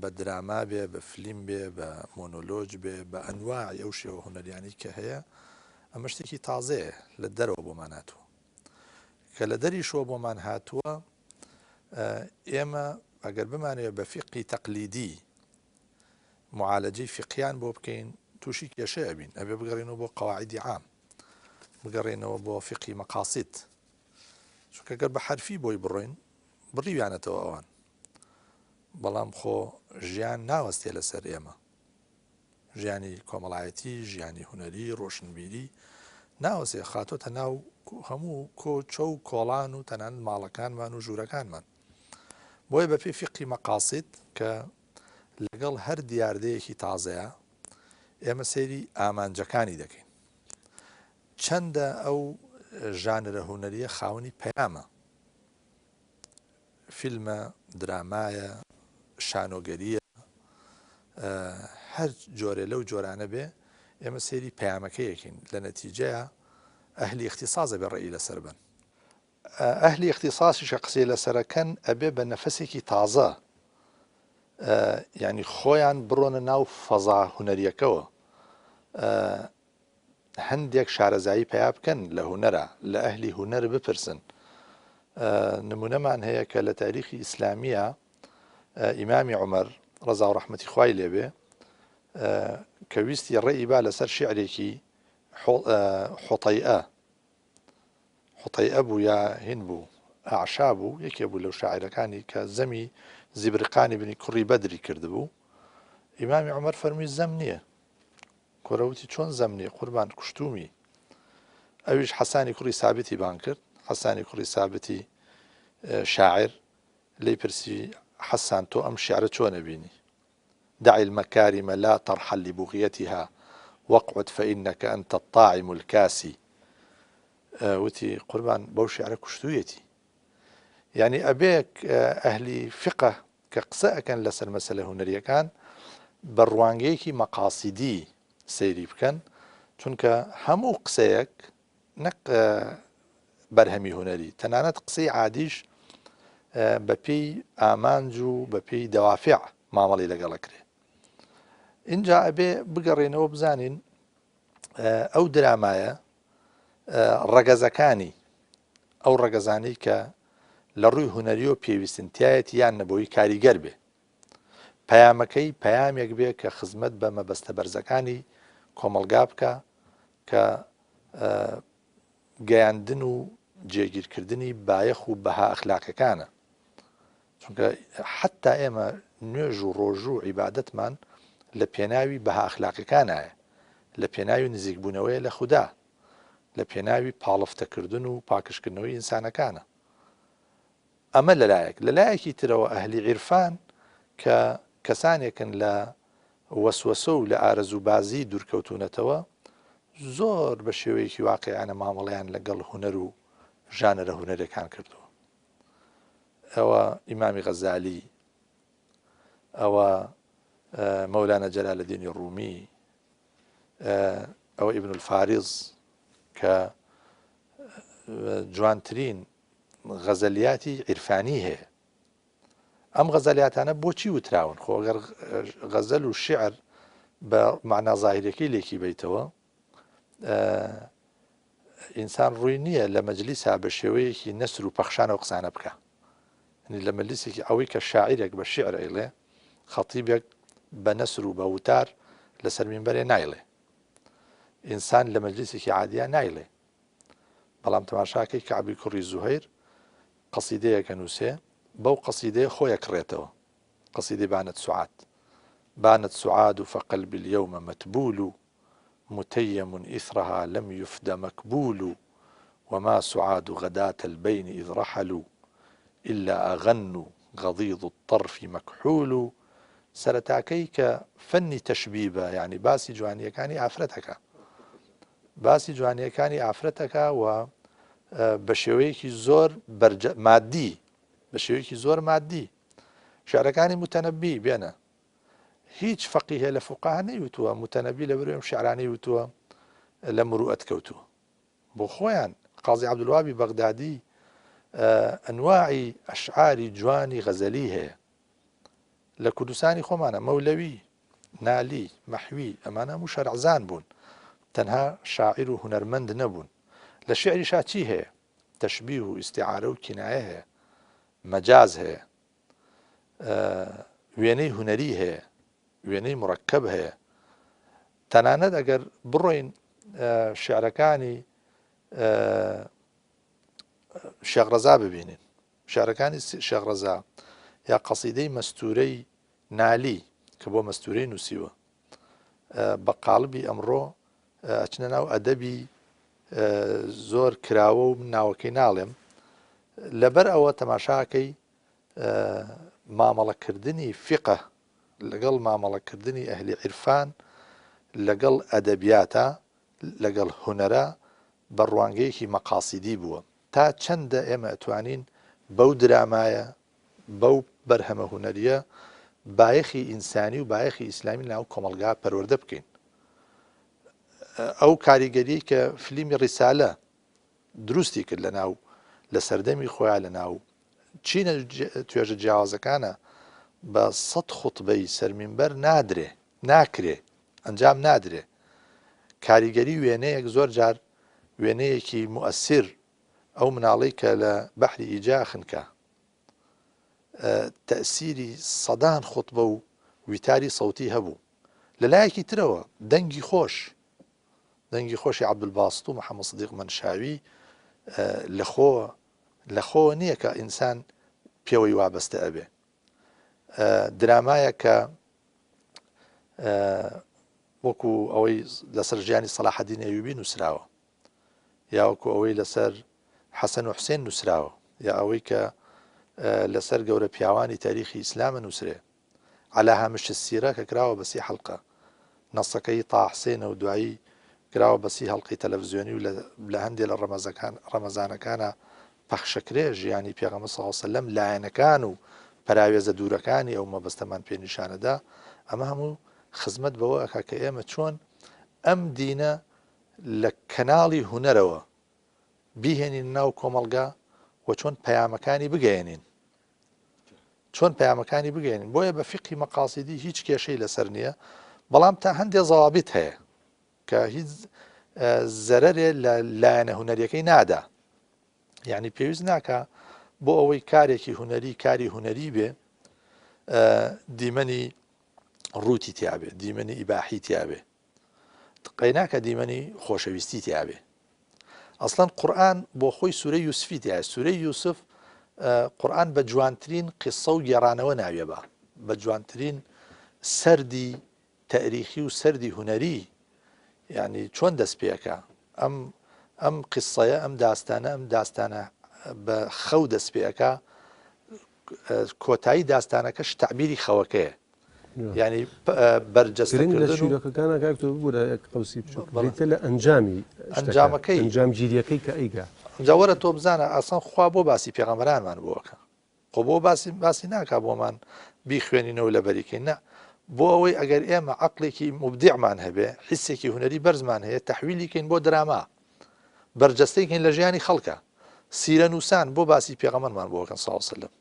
بە دراما بێ بە فلیم بێ بە مۆنۆلۆج بێ بە ئەنواعی ئەو شێوە هوەریانی کە هەیە ئەمە شتێکی تازەیە لە دەرەوە بۆمان هاتووە کە لە دەریشەوە بۆمان هاتووە ئێمە ئەگەر بمانەوە بە فیقی تەقلیدی معالەجەی فقیان بۆ بکەین تووشی کێشەیە بین ئەبێ بگەڕێنەوە بۆ قەواعیدی عام بگەڕێنەوە بۆ فقی مەقاصد چونکە گەر بە حرفی بۆی بڕۆین بڕیویانەتەوە ئەوان بەڵام خۆ ژیان ناوەستێ لەسەر ئێمە ژیانی کۆمەڵایەتی ژیانی هوەری ڕۆشنبیری ناوەسێ خاتۆتە ناو هەموو کۆچە و کۆڵان و تەنان ماڵەکانمان و ژوورەکانمان بۆیە بە پێی فقی مەقاصد کە لەگەڵ هەر دیاردەیەکی تازەیە ئێمە سەیری ئامانجەکانی دەکەین چەندە ئەو ژانرە هوەریە خاوەنی پەیامە فیلمە درامایە شانۆگەریە هەر جۆرێ لەو جۆرانە بێ ئێمە سەیری پەیامەکەیەکین لە نەتیجەیە ئەهلی اختصاصە بێ ڕێی لەسەر بن ئەهلی اختصاصیشە قسەی لەسەرەکەن ئەبێ بە نەفەسێکی تازە ینی خۆیان بڕۆنە ناو فەزا هوەریەکەوە هەندێک شارەزایی پیا بکەن لە هوەرە لە ئەهلی هوەر بپرسن نمونەمان هەیە کە لە تاریخی ئیسلامیە ئیمامی عومەر ڕەزا و ڕەحمەتی خوای لێبێ کە ویستی ڕێی با لەسەر شیعرێکی حوتەیئە بوو یا هین بوو ئاعشا بوو یەکێ بوو لەو شاعیرەکانی کە زەمی زیبرقانی بنی کوڕی بەدری کردبوو ئیمامی عومەر فەرمووی زەم نییە کۆرەوتی چۆن زەم نییە قوربان کوشتومی ئەویش حەسانی کوڕی سابتی بان کرد حەسانی کوڕی سابتی شاعر لی پرسی حەسان تۆ ئەم شیعرە چۆنە بینی دع المكارم لا ترحل لبغيتها واقعد فإنك أنت الطاعم الكاسي وتي قربان بەو شیعرە کوشتوویەتی یعنی ئەبێک ئەهلی فقه کە قسە ئەکەن لەسەر مەسەلە هوەریەکان بە ڕوانگەیەکی مەقاسیدی سەیری بکەن چونکە هەموو قسەیەک نەک بەرهەمی هوەری تەنانەت قسەی عادیش بە پێی ئامانج و بە پێی دەوافع مامەڵی لەگەڵەکرێ اینجا ئەبێ بگەڕێنەوە بزانین ئەو درامایە ڕەگەزەکانی ئەو ڕەگەزانەی کە لە ڕووی هوەری و پێویستنتایەتی یان نەبەوەی کاریگەر بێ پەیامەکەی پەیامێک بێ کە خزمەت بە مەبەستە بەرزەکانی کۆمەلگا بکە کە گەیاندن و جێگیرکردنی بایەخ و بەها ئەخلاقەکانە چونکە حتا ئێمە نوێژ و ڕۆژ و عیبادەتمان لە پێناوی بەها ئەخلاقەکانایە لە پێناوی نزیکبوونەوەی لە خودا لە پێناوی پاڵفتەکردن و پاکشکردنەوەی ئینسانەکانە ئەمە لەلایەکی ترەوە ئەهلی عیرفان کە کەسانێکن لە وەسوەسە و لە ئارەزوبازی دوورکەوتونەتەوە زۆر بە شێوەیەکی واقعیانە مامەڵەیان لەگەڵ هوەر و ژانرە هوەرەکان کردووە ئەوە ئیمامی غەزالی ئەوە مەولانە جەلالەدینی ڕوومی ئەوە ئیبن الفارز کە جوانترین غەزەلیاتی عیرفانی هەیە ئەم غەزەلیاتانە بۆچی وتراون خۆ ئەگەر غەزەل و شعر بە معنە زاهیرەکەی لێکی بیتەوە ئینسان ڕووی نییە لە مەجلیسا بە شێوەیەکی نەسر و پەخشانە و قسانە بکە لە مەجلیسێکی ئەوەی کە شاعیرێک بە شعر ئەیڵێ خەتیبێک بە نەسر و بە وتار لەسەر مینبەرێ نایڵێ ئینسان لە مەجلیسێکی عادیە نایڵێ بەڵام تەماشاکەی کەعبی کوڕی زوهەیر قەسیدەیەکە نووسێ بەو قەسیدەیە خۆیە کڕێتەوە قەسیدەی بانت سوعاد بانت سعاد فقلبي اليوم متبول متيم إثرها لم يفد مكبول وما سعاد غداة البين إذ رحلوا إلا أغن غضيض الطرف مكحول سەرەتاکەی کە فەنی تەشبیبە یعنی باسی جوانیەکانی ئافرەتەکە باسی جوانیەکانی ئافرەتەکە و بە شێوەیەکی زۆر مادی بە شێوەیەکی زۆر مادی شعرەکانی متەنەبی بێنە هیچ فەقیهێ لە فوقاها نەیوتووە متەنەبی لە بەروێم شعرانی وتووە لە مروءەت کەوتووە بۆ خۆیان قازی عەبدولوهابی بەغدادی ئەنواعی ئەشعاری جوانی غەزەلی هەیە لە کوردستانی خۆمانە مەولەوی نالی مەحوی ئەمانە هەموو شەرعزان بوون تەنها شاعیر و هونەرمەند نەبوون لە شعریشا چی هەیە تەشبیه و ئیستیعارە و کینایە هەیە مەجاز هەیە وێنەی هونەری هەیە وێنەی مڕەکەب هەیە تەنانەت ئەگەر بڕۆین شعرەکانی شێخ ببینین شعرەکانی شێخ ڕەزا یا قەسیدەی مەستورەی نالی کە بۆ مەستورەی نووسیوە بە قاڵبی ئەمڕۆ ئەچنە ناو ئەدەبی زۆر کراوە و من ناوەکەی ناڵێم لەبەر ئەوە تەماشاکەی مامەڵەکردنی فقه لەگەڵ مامەڵەکردنی ئەهلی عیرفان لەگەڵ ئەدەبیاتە لەگەڵ هونەرە بە ڕوانگەیەکی مەقاسیدی بووە تا چەندە ئێمە ئەتوانین بەو درامایە بەو بەرهەمە هونەریە بایەخی ئینسانی و بایەخی ئیسلامی ناو کۆمەلگا پەروەردە بکەین ئەو کاریگەری کە فلیمی ڕیسالە دروستی کرد لە سەردەمی خۆیان لە ناو چینە توێژە جیاوازەکانە بە 100 خوتبەی سەرمینبەر ناکرێ ئەنجام نادرێ کاریگەری وێنەیەک زۆر جار وێنەیەکی مؤثر ئەو مناڵەی کە لە بەحری ئیجا خنکە تەسیری سەدان خوتبە و ویتاری سەوتی هەبوو لەلایەکی ترەوە دەنگی خۆشی عەبدولباست و محەممەد سدیق مەنشاوی لەخۆ نییە کە ئینسان پێوەی وابەستە ئەبێ درامایە کە وەکو ئەوەی لەسەر ژیانی سەلاحەدین ئەیوبی نووسراوە یا وەکو ئەوەی لەسەر حەسەن و حوسێن نووسراوە یا ئەوەی کە لەسەر گەورە پیاوانی تاریخی ئیسلامە نووسرێ عەلا هامش السیرە کە کراوە بەسی حەڵقە نەسەکەی تاحسێنە و دوایی کراوە بەسی هەڵقی تەلەڤیزیۆنی و لە هەندێک لە ڕەمەزانەکانە پەخشەکرێ ژیانی پێغەمبەر صلی الله علیه وسلم لایەنەکان و پەراوێزە دوورەکانی ئەو مەبەستەمان پێ نیشانەدا ئەمە هەموو خزمەت بەوە ئەکا کە ئێمە چۆن ئەم دینە لە کەناڵی هونەرەوە بیهێنین ناو کۆمەڵگا و چۆن پەیامەکانی بگەێنین بۆیە بە فقی مەقاسیدی هیچ کێشەی لەسەر نییە بەڵام تا هەندێک زەوابیت هەیە کە هیچ زەرەرێ لە لایەنە هونەریەکەی نادا یعنی پێویست ناکە بۆ ئەوەی کارێکی هونەری کاری هونەری بێ دیمەنی ڕووتی تیابێ دیمەنی ئیباحی تیابێ قەیناکە دیمەنی خۆشەویستی تیابێ ئەسڵەن قورئان بۆ خۆی سوورەی یوسفی تایە سوورەی یوسف قورئان بە جوانترین قسە و گێڕانەوە ناوێ بە جوانترین سەردی تاریخی و سەردی هونەری یعنی چۆن دەست پێەکە ئەم قسەیە ئەم داستانە بە خەو دەست پێەکە کۆتایی داستانەکەش تعبیری خەوەکەیە یعنی بەرجەستەکە لە ئەنجامەکەی ئەنجامگیریەکەی کە ئەیگا جاوەرە تۆ بزانە ئاسان خوا بۆ باسی پێغەمبەرانمان بووەکە خۆ بۆ باسی ناکا بۆمان بیخوێنینەوە لە بەریکەین نە بۆ ئەوەی ئەگەر ئێمە عەقڵێکی مبدیعمان هەبێ حسێکی هونەری بەرزمان هەیە تەحویلیکەین بۆ دراما بەرجەستەیکەین لە ژیانی خەڵکە سیرە نووسان بۆ باسی پێغەمبەرمان بووەکەن سڵ سەلەم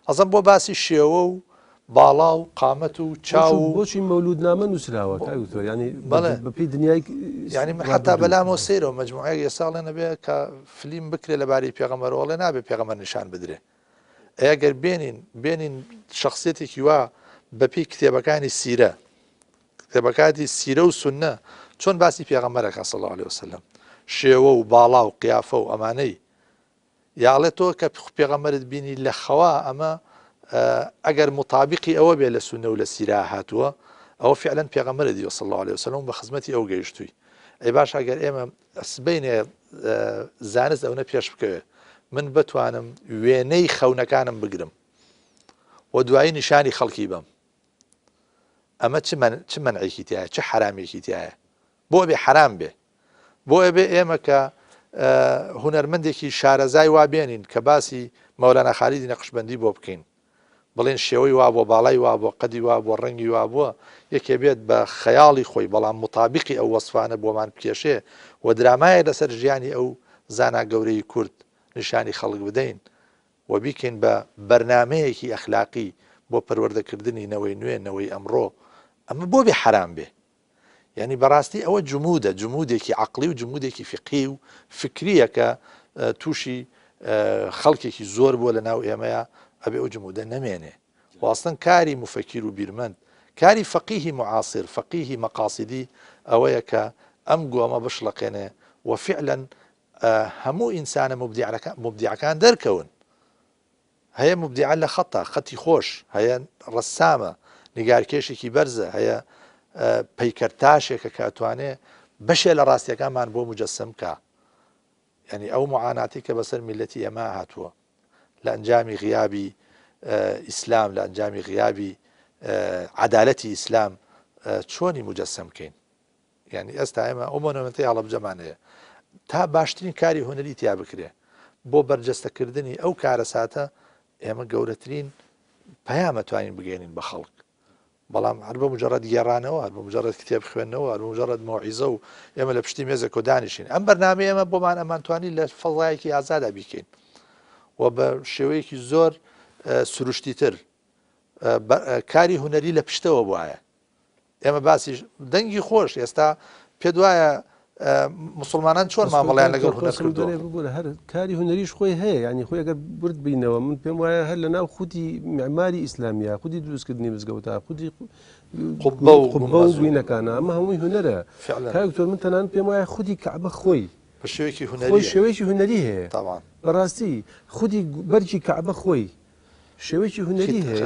ئەزەم بۆ باسی شێوە و باڵا و قامەت و چاو و بۆچی مەولودنامە نووسراوە ینی بەپی دنیای ینی حتا بەلامەوە سەیرەوە مەجموعەیە یەساڵێنە بێ کە فلیم بکرێ لەبارەی پێغەمبەرەوەڵێ نابێ پێغەمبەر نیشان بدرێ ئەگەر بێنین شخصیەتێکی وا بەپی کتێبەکانی سیرە کتێبەکانی سیرە و سوننە چۆن باسی پێغەمبەرەکە صلی الله علیه وسلم شێوە و باڵا و قیافە و ئەمانەی یاڵێت تۆ کە پێغەمبەرت بینی لە خەوا ئەمە ئەگەر مطابقی ئەوە بێ لە سونە و لە سیرا هاتووە ئەوە فعلا پێغەمبەرە دیوە صلی الله علیه وسلم بە خزمەتی ئەو گەیشتووی ئەی باش ئەگەر ئێمە ئەسبەینێ زانست ئەوە پێش بکەوێ من بتوانم وێنەی خەونەکانم بگرم و دوایی نیشانی خەڵکی بم ئەمە چ منعێکی تایە چه حرامێکی تایە بۆ بێ حرام بێ بۆ ئەبێ ئێمە کە هونەرمەندێکی شارەزای وا بێنین کە باسی مەولانە خالیدی نەقشبەندی بۆ بکەین بڵێن شێوەی وا بۆ باڵای وا بۆ قەدی وا بۆ ڕەنگی وا بووە یەکێ بێت بە خەیاڵی خۆی بەڵام مطابقی ئەو وەسفانە بۆمان بکێشێ و درامایە لەسەر ژیانی ئەو زانا گەورەی کورد نیشانی خەڵک بدەین و بیکەین بە بەرنمەیەکی ئەخلاقی بۆ پەروەردەکردنی نەوەی نوێ نەوەی ئەمڕۆ ئەمە بۆ بێ حرام بێ یعنی بەڕاستی ئەوە جمودە جمودێکی عقلی و جمودێکی فقی و فکریە کە تووشی خەڵکێکی زۆر بووە لە ناو ئێمەیە ئەبێ ئەو جمودە نەمێنێ واستن کاری مفەکیر و بیرمەند کاری فەقیهی معاصر فەقیهی مەقاصدی ئەوەیە کە ئەم گۆمە بشڵەقێنێ و فعلا هەموو ئینسانە مبدیعەکان دەرکەون هەیە مبدیعە لە خەتە خەتی خۆش هەیە ڕەسامە نیگارکێشێکی بەرزە هەیە پەیکەرتاشێکە کاتوانێ بەشێ لە ڕاستیەکانمان بۆ مجەسم کە ینی ئەو معاناتی کە بەسەر میلەتی ئێمە هاتووە لە ئەنجامی غیابی ئیسلام لە ئەنجامی غیابی عەدالەتی ئیسلام چۆنی مجەسم بکەین ینی ئێستا ئێمە ئەو مۆنەمەنتەی هەڵەبجەمانەیە تا باشترین کاری هونەری تیا بکرێ بۆ بەرجەستەکردنی ئەو کارە ساتە ئێمە گەورەترین پەیامە توانین بگەێنین بە خەڵک بەڵام هەر بە مجرد گێڕانەوە هەر بە مجرد کتێب خوێندنەوە هەر بە مجرد مۆعیزە و ئێمە لە پشتی مێزە کۆ دانیشین ئەم بەرنامە ئێمە بۆمان ئەمانتوانی لە فەڵایەکی ئازادا بیکەین و بە شێوەیەکی زۆر سروشتی تر کاری هونەری لە پشتەوە وایە ئێمە باسی دەنگی خۆش ئێستا پێ وایە مسلمانان چۆن مامەڵیان لەگەڵ هونەر کردووە هەر کاری هونەریش خۆی هەیە ینی خۆی ئەگەر برد بینەوە من پێم وایە هەر لە ناو خودی معماری ئیسلامیە خودی دروستکردنی مزگەوتە خودی قوبە و بووینەکانە ئەمە هەمووی هونەرە کاکتۆر من تەنان پێم وایە خودی کەعبە خۆی شێوەیەکی هونەری شێوەیەکی هونەری هەیە بەڕاستی خودی بەرجی کەعبە خۆی شێوەیەکی هونەری هەیە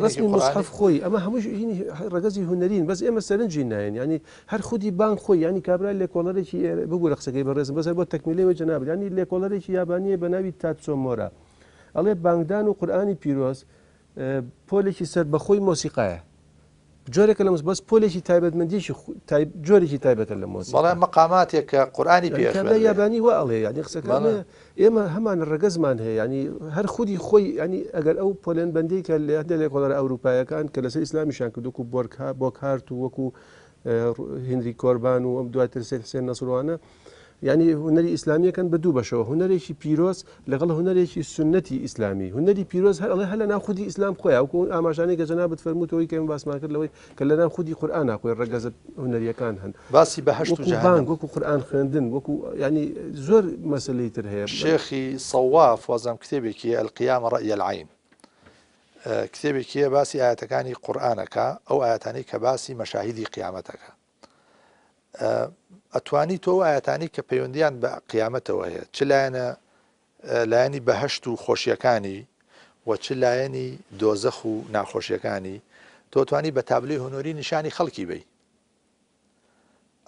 ڕسمی مصحف خۆی ئەمە هەمووش ڕگەزی هونەرین بەس ئێمە سەرنجی ناین ینی هەر خودی بانک خۆی ینی کابرای لێکۆڵەرێکی بگوورە قسەکەی بەڕێز بەسەر بۆ تەکمیلەوە جەناب ینی لێکۆڵەرێکی یابانیە بە ناوی تاتسۆمۆرە ئەڵێ بانکدان و قورئانی پیرۆز پۆلێکی سەر بەخۆی مۆسیقایە جۆرێکە لە بەس پۆلێکی تایبەتمەندیشی جۆرێکی تایبەتە لە مۆسیقا بەڵام مەقاماتێک کە قورئانی پێ یابانی وە ئەڵێ ینی قسەکانە ئێمە هەمان ڕگەزمان هەیە ینی هەر خودی خۆی ینی ئەگەر ئەو پۆلێن بەندی کە لە هەندێک لێکۆڵەرە ئەوروپایەکان کە لەسەر ئیسلامیشان کرد وەکو بۆکارت و وەکو هێنری کۆربان و ئەم دواتر سێد حسێن نەسروانە ینی هونەری ئیسلامیەکەن بە دوو بەشەوە هونەرێکی پیرۆز لەگەڵ هونەرێکی سنەتی ئیسلامی هونەری پیرۆز هەر لە ناو خودی ئیسلام خۆی وەکو ئاماژانەی کە جەنابەت فەرمووتەوەی کەم باسمان کرد لەوەی کە لە ناو خودی قورئان ناخۆی ڕەگەزە هونەریەکان هەن باسی بەهەشت و جەهەنەم وەکو قورئان خوێندن وەکو ینی زۆر مەسەلەی تر هەیە شێخی سەواف وازام کتێبێکی القیامە ڕەئی العین کتێبێکیە باسی ئاەتەکانی قورئانەکە ئەو ئاەتانەی کە باسی مەشاهیدی قیامەتەکە ئەتوانی تۆ ئاەتانی کە پەیوەندیان بە قیامەتەوە هەیە چ لایەنە لایەنی بەهەشت و خۆشیەکانی و چ لایەنی دۆزەخ و ناخۆشیەکانی تۆ توانی بە تابلۆی هونەری نیشانی خەڵکی بی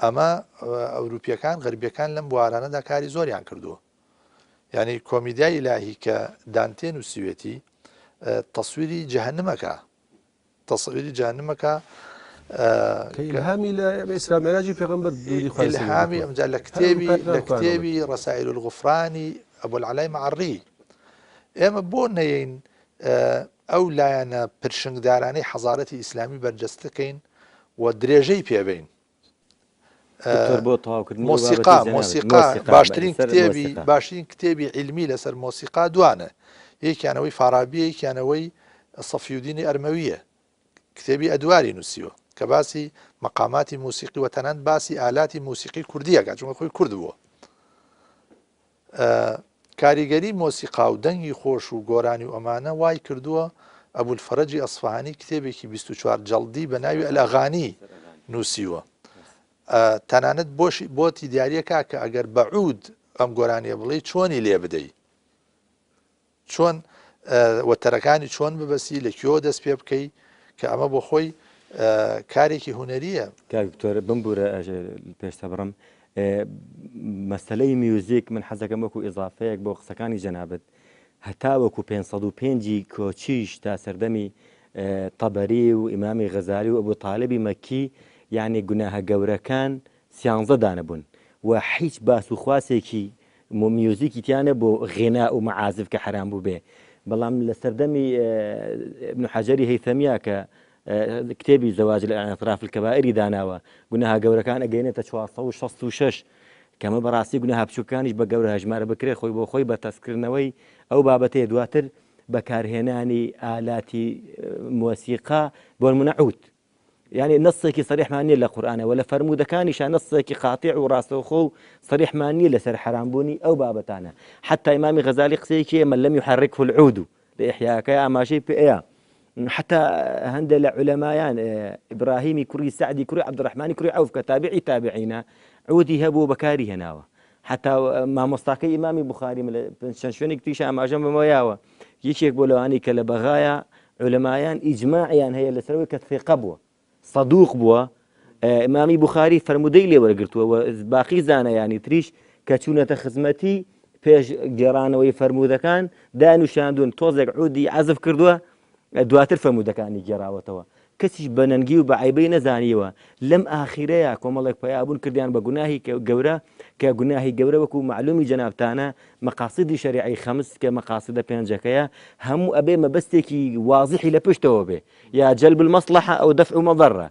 ئەمە ئەوروپیەکان غەربیەکان لەم بوارانەدا کاری زۆریان کردووە ینی کۆمیدیای ئیلاهی کە دانتێن و سوێتی تەسویری جەهەنمەکە هامی لە ئیسلامێراجی پێغەمبەر هامی ئەمجا لە کتێبی ڕەسائل الغفرانی ئەبوالعەلای مەعەڕی ئێمە بۆ نەیەین ئەو لایەنە پرشنگدارانەی حەزارەتی ئیسلامی بەرجەستەکەین و درێژەی پێبین مۆسیقا باشترین کتێبی علمی لەسەر مۆسیقا دوانە یەکیانەوەی فارابیە یەکیانەوەی سەفیودینی ئەرمەویە کتێبی ئەدواری نووسیوە کە باسی مەقاماتی موسیقی و تەنەنت باسی ئالاتی موسیقی کوردیەکە چونکە خۆی کورد بووە کاریگەری مۆسیقا و دەنگی خۆش و گۆرانی و ئەمانە وای کردووە ئەبولفەرەجی ئەسفەهانی کتێبێکی 24 جەڵدی بە ناوی ئەلئەغانی نووسیوە تەنانەت بۆتی دیارەکە کە ئەگەر بەعود ئەم گۆرانیە بڵێ چۆنی لێ بدەیت چۆن وەتەرەکانی چۆن ببەسی لە کێوە دەست پێ بکەی کە ئەمە بۆ خۆی کارێکی هونەریە کاکتۆرە بمبورە پێشتە بڕم مەسلەی میوزیک من حەزەکەم وەکو ئیضافەیەک بۆ قسەکانی جەنابەت هەتا وەکو 505 کۆچیش تا سەردەمی تەبەری و ئیمامی غەزالی و ئەبوو تاالبی مەکی یعنی گوناهە گەورەکان 13 دانەبوون و هیچ باس و خواسێکی میوزیکی تیانە بۆ غێنا و مەعازف کە حرام بوو بێ بەڵام لە سەردەمی ابن حەجەری هەیثەمیە کە کتێبی زەواج لە ئەطراف الکەبائری داناوە گوناها گەورەکان ئەگەیەنێتە 466 کەمە بەڕاستی گوناها بچووکانیش بە گەورە هەژمارە بکرێت خۆی بۆ خۆی بە تەسکردنەوەی ئەو بابەتەیە دواتر بەکارهێنانی ئالاتی مۆسیقا بۆ نمونەعود يعني نصێکی سەریحمان نیە لە قورئانەوە لە فەرموودەکانیشان نصێکی قاطع و ڕاستەوخۆ و سەریحمان نیە لەسەر حرامبوونی ئەو بابەتانە حتى ئیمامی غەزالی قسەیەکی من لم يحركه العود لە ئیحیاکەی ئاماژەی پێەیە حتى هەندێک لە عولەمایان ئیبراهیمی کوڕی سعدی کوڕی عەبدوڕەحمانی کوڕی عەوف کە تابعی تابعینە عودی هەبوو بەکاری هێناوە حتى مامۆستاکەی ئیمامی بوخاری چەند شوێنێک تریش ئاماژەم بەمەوەیەوە یەکێک بۆ لەوانی کە لە بەغایە عولەمایان ئیجماعیان هەیە لەسەرەوەی کە ثقە بووە صدوق بووە ئیمامی بوخاری فەرمودەی لێ وەرگرتووە باقی زانایانی تریش کە چوونەتە خزمەتی پێش گێڕانەوەی فەرموودەکان دانوشاندون تۆزێک عودی عەزف کردووە دواتر فەرموودەکانی گێڕاوەتەوە کەسیش بە نەنگی و بە عیبەی نەزانیوە لەم ئاخیرەیە کۆمەڵێک پیابوون کردیان بە گوناهی گەورە کە گوناهی گەورە وەکو معلومی جەنابتانە مەقاصدی شەریعەی خەمس کە مەقاصدە پێنجەکەیە هەموو ئەبێ مەبەستێکی واضحی لە پشتەوە بێ یا جەلب المەصلحە ئەو دەفع مەضەرە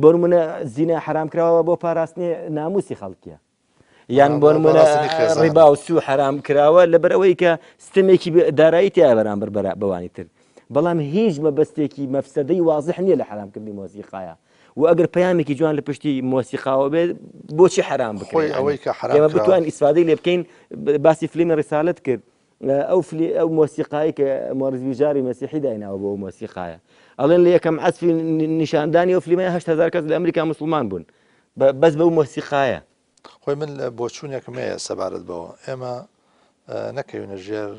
بۆ نمونە زینە حرام کراوە بۆ پاراستنی ناموسی خەڵکیە یان بۆ نمونە ڕیبا و سوو حرام کراوە لەبەرەوەی کە ستەمێکی دارایی تیا بەرامبەر بەوانی تر بەڵام هیچ مەبەستێکی مەفسەدەی واضح نییە لە حرامکردنی مۆسیقایە و ئەگەر پەیامێکی جوان لە پشتی مۆسیقاوە بێت بۆچی حرام بکرێت ئێمە بتوان ئیسفادەی لێ بکەین باسی فلیمی ڕسالەت کرد ئەو مۆسیقایی کە مۆرزویجاری مەسیحی دایناوە بۆ مۆسیقایە ئەڵێن لە یەکەم عەزفی نیشاندانی ئەو فلیمەیە 8,000 کەس لە ئەمریکا موسڵمان بوون بەس بەو مۆسیقایە خۆی من بۆ چوونێکم هەیە سەبارەت بەوە ئێمە نەکەوینە ژێر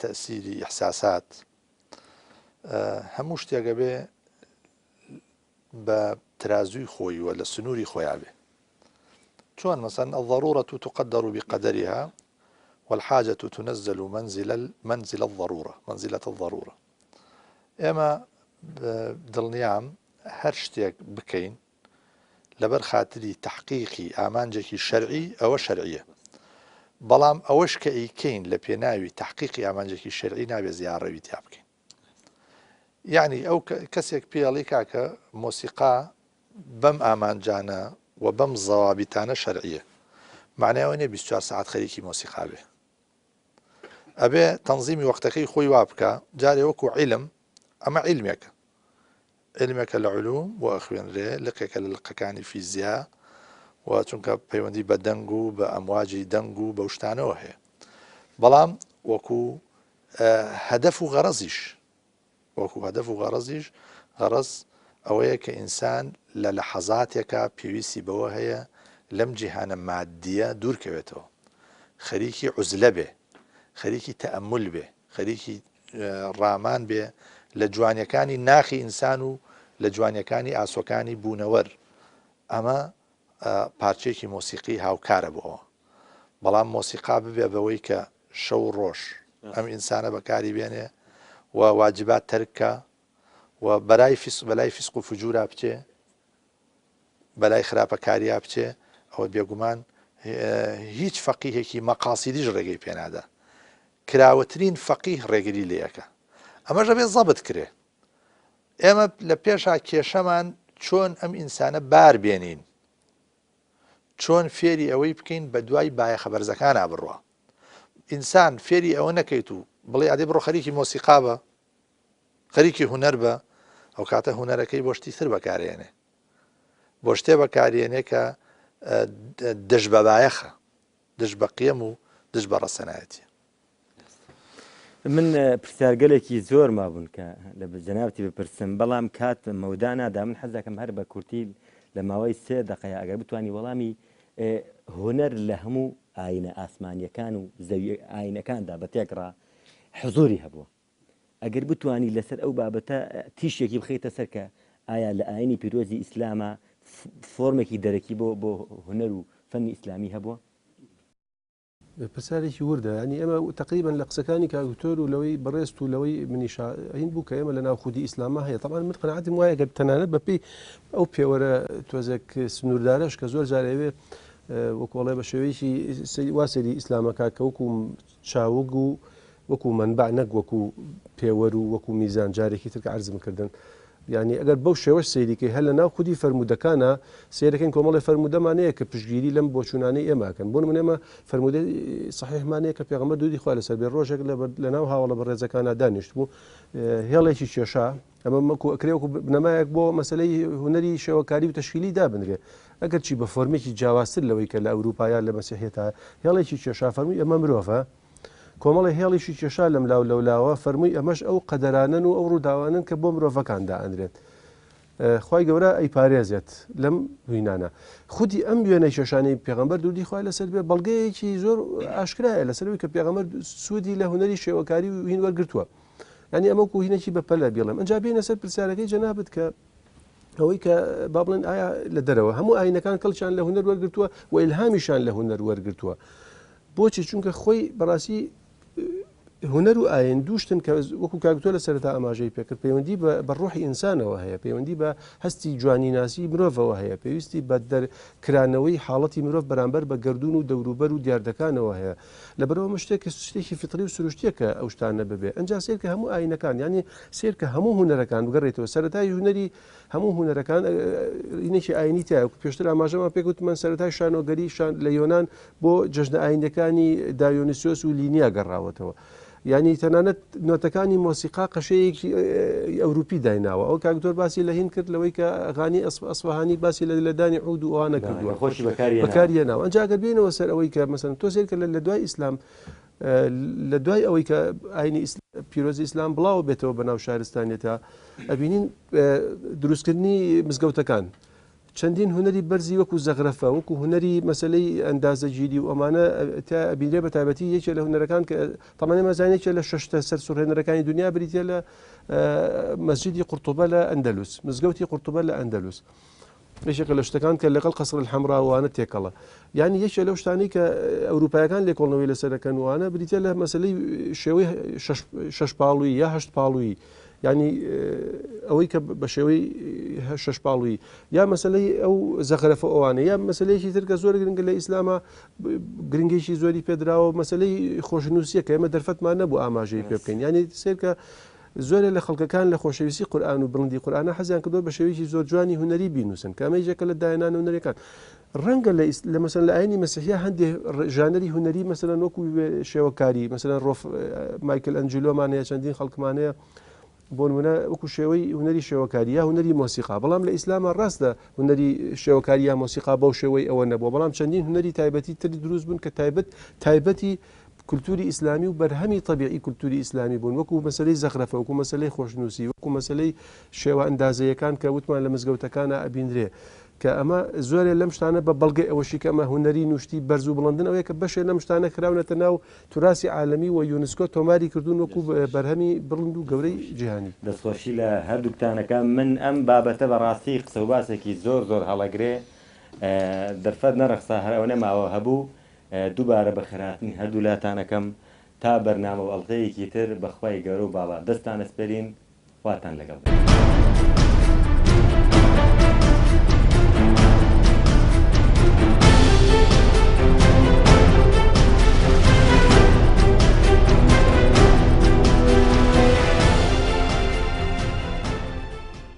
تەسیری ئیحساسات هەموو شتێکە بێ بە ترازوی خۆی و لە سنووری خۆیان بێ چۆن مەسەن الضرورة تقدر بقدرها والحاجة تنزل منزل الضرورة منزلة الضرورة ئێمە دڵنیام هەر شتێک بکەین لەبەر خاتری تحقیقی ئامانجێکی شەرعی ئەوە شەرعیە بەڵام ئەوەش کە ئیکەین لە پێناوی تحقیقی ئامانجێکی شەرعی نابێ زیاڕەوی تیا بکەین یعنی ئەو کەسێک پێڵی کاکە مۆسیقا بەم ئامانجانە و بەم زەوابیتانە شەرعیە معناوە نیە 24 ساعت خەریکی مۆسیقا بێ ئەبێ تەنزیمی وەختەکەی خۆی وا بکە جارێ وەکو عیلم ئەمە عیلمێکە علمێکە لە علوم و ئەخوێنرێ لقێکە لە لقەکانی فیزیا و چونکە پەیوەندی بە دەنگ و بە ئەمواجی دەنگ و بە شتانەوە هەیە بەڵام وەکو هەدەف و غەرەزیش غەرەز ئەوەیە کە ئینسان لە لەحەزاتێکە پێویستی بەوە هەیە لەم جیهانە مادیە دوورکەوێتەوە خەریکی عوزلە بێ خەریکی تەئەمل بێ خەریکی ڕامان بێ لە جوانیەکانی ناخی ئینسان و لە جوانیەکانی ئاسۆکانی بوونەوەر ئەمە پارچێکی مۆسیقی هاوکارە بۆەوە بەڵام مۆسیقا ببێ بەوەی کە شەو ڕۆژ ئەم ئینسانە بەکاری بێنێ و واجبات تەرکە و بەلای فیسق و فجورا بچێ بەلای خراپەکاریا بچێ ئەوە بێگومان هیچ فەقیهێکی مەقاسیدیش ڕێگەی پێنادا کراوەترین فەقیه ڕێگری لەیەکە ئەمەژە بێ زەبت کرێ ئێمە لە پێشا کێشەمان چۆن ئەم ئینسانە بار بێنین چۆن فێری ئەوەی بکەین بە دوای بایەخە بەرزەکانە بڕوە ئینسان فێری ئەوە نەکەیت و بڵێ ئادێ بڕۆ خەریکی مۆسیقا بە خەریکی هونەر بە ئەو کاتە هونەرەکەی بۆ شتی تر بەکارێنێ بۆ شتێ بەکارێنێ کە دژ بە بایەخە دژ بە قیەم و دژ بە ڕەسەنایەتیە من پرسیارگەلێکی زۆر مابوون کە لە جەنابەتی بپرسم بەڵام کات مەودانادا من حەزەکەم هەر بە کورتی لە ماوەی 3 دقەیە ئەگەر بتوانی وەڵامی هونەر لە هەموو ئاینە ئاسمانیەکان و ئاینەکاندا بە تێکڕا حزوری هەبووە ئەگەر بتوانی لەسەر ئەو بابەتە تیشێکی بخەیتە سەر کە ئایا لە ئاینی پیرۆزی ئیسلامە فۆرمێکی دەرەکی بۆ هونەر و فەنی ئیسلامی هەبووە پرسیارێکی وردە ینی ئەمە تقریبا لە قسەکانی کاکتۆر و لەوەی بەڕێست و لەوەی منیشا هین بوو کە ئێمە لە ناو خودی ئیسلامە هەیە طبعا من قەناعەتم وایە گەر تەنانەت بەپێی ئەو پێوەرە تۆزێک سنووردارەش کە زۆر جارەوێ وەکوڵێ بە شێوەیەکی وا سەری ئیسلامەکە کە وەکو چاوگ و وەکو منبع نەک وەکو پێوەەر و وەکو میزان جارێکی ترکە عرضمکردن ینی ئەگەر بەو شێوەش سەیریکەی هەر لە ناو خودی فەرمودەکانە سیرەکەن کۆمەڵی فەرمودەمانەیە کە پشتگیری لەم بۆچوونانەی ئێماکەن بۆ من ئێمە فەرمودەی صحیحمانەیە کە پێغەمبەر دوودی خوا لەسەر بێ ڕۆژێک لە ناو هاوڵە بەڕێزەکانە دانیشت بوو هێڵێکی کێشا ئەمە مەکو ئەکرێوەکو بنەمایەک بۆ مەسلەی هوەری شێوەکاری و تەشکیلی دابنرێ ئەگەر چی بە فۆرمێکی جیاوازتر لەوەی کە لە ئەوروپایان لە مەسیحێتە هێڵێکی کێشا فەرمووی ئەمە مرۆڤە کۆمەڵی هێڵیشی کێشا لەم لاو لەولاوە فەرمووی ئەمەش ئەو قەدەرانن و ئەو ڕووداوانن کە بۆ مرۆڤەکاندا ئەندرێت خی گەورە ئەی پارێزێت لەم وینانە خودی ئەم وێنەی شەشانەی پێغەمبەر دوودی خی لەسەر بێ بەڵگەیەکی زۆر ئاشکرایە لەسەرەوەی کە پێغەمبەر سوودی لە هوەری شێوەکاری و هین وەرگتووە ینی ئەمە هینێکی بەپەلە بێڵم ئەنج بێنە سەر پرسیارەکەی جەنابەت کە ئەوەی کە با بڵێن ئایا لە دەرەوە هەموو ئاینەکان کەڵچیان لە هوەر وەرگتووە و ئیلهامیشان لە هوەر وەرگتووە بۆچی چونکە خۆی بەڕاستی هوەر و ئاین دووشتن کە وەکو کاکتۆ لە سەرتا ئاماژەی پێکرد پەیوەندی بە ڕۆحی ئینسانەوە هەیە پەیوەندی بە هەستی جوانی ناسی مرۆڤەوە هەیە پێویستی بە دەرکرانەوەی حاڵەتی مرۆڤ بەرامبەر بە گردون و دەوروبەر و دیاردەکانەوە هەیە لەبەرەوە شتێک شتێکی فطری و سروشتیەکە ئەو شتانە ببێ ئەنج سیر کە هەموو ئاینەکان ینی سیر کە هەموو هوەرەکان بگەڕێتەوە سەرەتای هوەری هەموو هوەرەکان اینێکی ئاینی تایە پێشتر ئاماژەمان پێگوتمان سەرەتای شانۆگەری لە یۆناان بۆ جەژنە ئاینەکانی دایۆنیسۆس و لینیا گەڕاوەتەوە ینی تەنانەت نۆتەکانی مۆسیقا قەشەیەکی ئەوروپی دایناوە ئەو کاکتۆر باسی لە هین کرد لەوەی کە غانی ئەسفەهانی باسی لەدانی عود و ئەوانە کردووە خۆشی بەکاریە ناوە ئەنجاگەر بێنەوە سەر ئەوەی کە مەسەن تۆ سێر کە لە دوای ئیسلام لە دوای ئەوەی کە ئاینی پیرۆزی ئیسلام بڵاو بێتەوە بەناو شارستانێتە ئەبینین دروستکردنی مزگەوتەکان چەندین هوەری بەرزی وەکو زەغرەفە وەکو هوەری مەسلەی ئەندازەگیری و ئەمانە بینرێ بە تایبەتی یەکێ لە هوەرەکان کە تەمانێ مەزانێکە لە شەشتە سەر سوڕهێنەرەکانی دنیا بریتە لە مەسجدی قورتوبە لە ئەندەلوس مزگەوتی قورتوبە لە ئەندەلوس یەکێکە لە شتەکان کە لەگەڵ قەسر الحەمراوانە تێکەڵە ینی یەکێ لەو شتانی کە ئەوروپایەکان لێکۆڵنەوەی لەسەرەکەن وانە بریتە لە مەسلەی شێوەی شەش پاڵووی یا هەشت پاڵووی ینی ئەوەی کە بە شێوەی شەش پاڵووی یا مەسلەی ئەو زەخرەفە ئەوانە یا مەسلەیەکی ترکە زۆر گرنگە لە ئیسلامە گرنگێکی زۆری پێدراوە مەسلەی خۆشنووسیە کە ئێمە دەرفەتمان نەبوو ئاماژەی پێ بکەین ینی سێرکە زۆرە لە خەڵکەکان لە خۆشەویستی قورئان و بڵندی قورئانە حەزیان کردو بە شێوەیەکی زۆر جوانی هوەری بینوسن کامەیەکە لە داهێنان هوەرەکان ڕەنگە لە مەسەن لە ئاینی مەسیحیا هەندێک ژانەری هوەری مەسەلەن وەکو شێوەکاری مەسەلەن مایکل ئەنجلۆمانەیە چەندین خەڵکمانەیە بۆ نمونە وەکو شێوەی هوەری شێوەکاری یا هوەری مۆسیقا بەڵام لە ئیسلامە ڕاستە هوەری شێوەکاری یا مۆسیقا بەو شێوەی ئەوە نەبووە بەڵام چەندین هوەری تایبەتی تری دروست بوون کە تایبەتی کولتوری ئیسلامی و بەرهەمی طبیعی کولتوری ئیسلامی بوون وەکو مەسلەی زەخرەفە وەکو مەسلەی خۆشنووسی وەکو مەسلەی شێوە ئەندازەیەکان کە وتمان لە مزگەوتەکانە ئەبیندرێ کە ئەمە زۆرێ لەم شتانە بە بەڵگەی ئەوەشی کە ئەمە هوەری نوشتی بەرز و بڵندن ئەوەیە کە بەشێ لەم شتانە کراونەتە ناو توراسی عالەمی و یونسکۆ تۆماری کردوون وەکو بەرهەمی بڵند و گەورەی جیهانی دەستخۆشی لە هەردووکتانەکە من ئەم بابەتە بەڕاستی قسە و باسێکی زۆر هەڵەگرێ دەرفەت نەرەخسا هەرەوە نەماوە هەبوو دووبارە بە خراپنی هەردوو لاتانەکەم تا بەرنامە ئەڵقەیەکی تر بەخوای گەورە و بابا دەستان ئەسپەرین خواتان لەگەڵ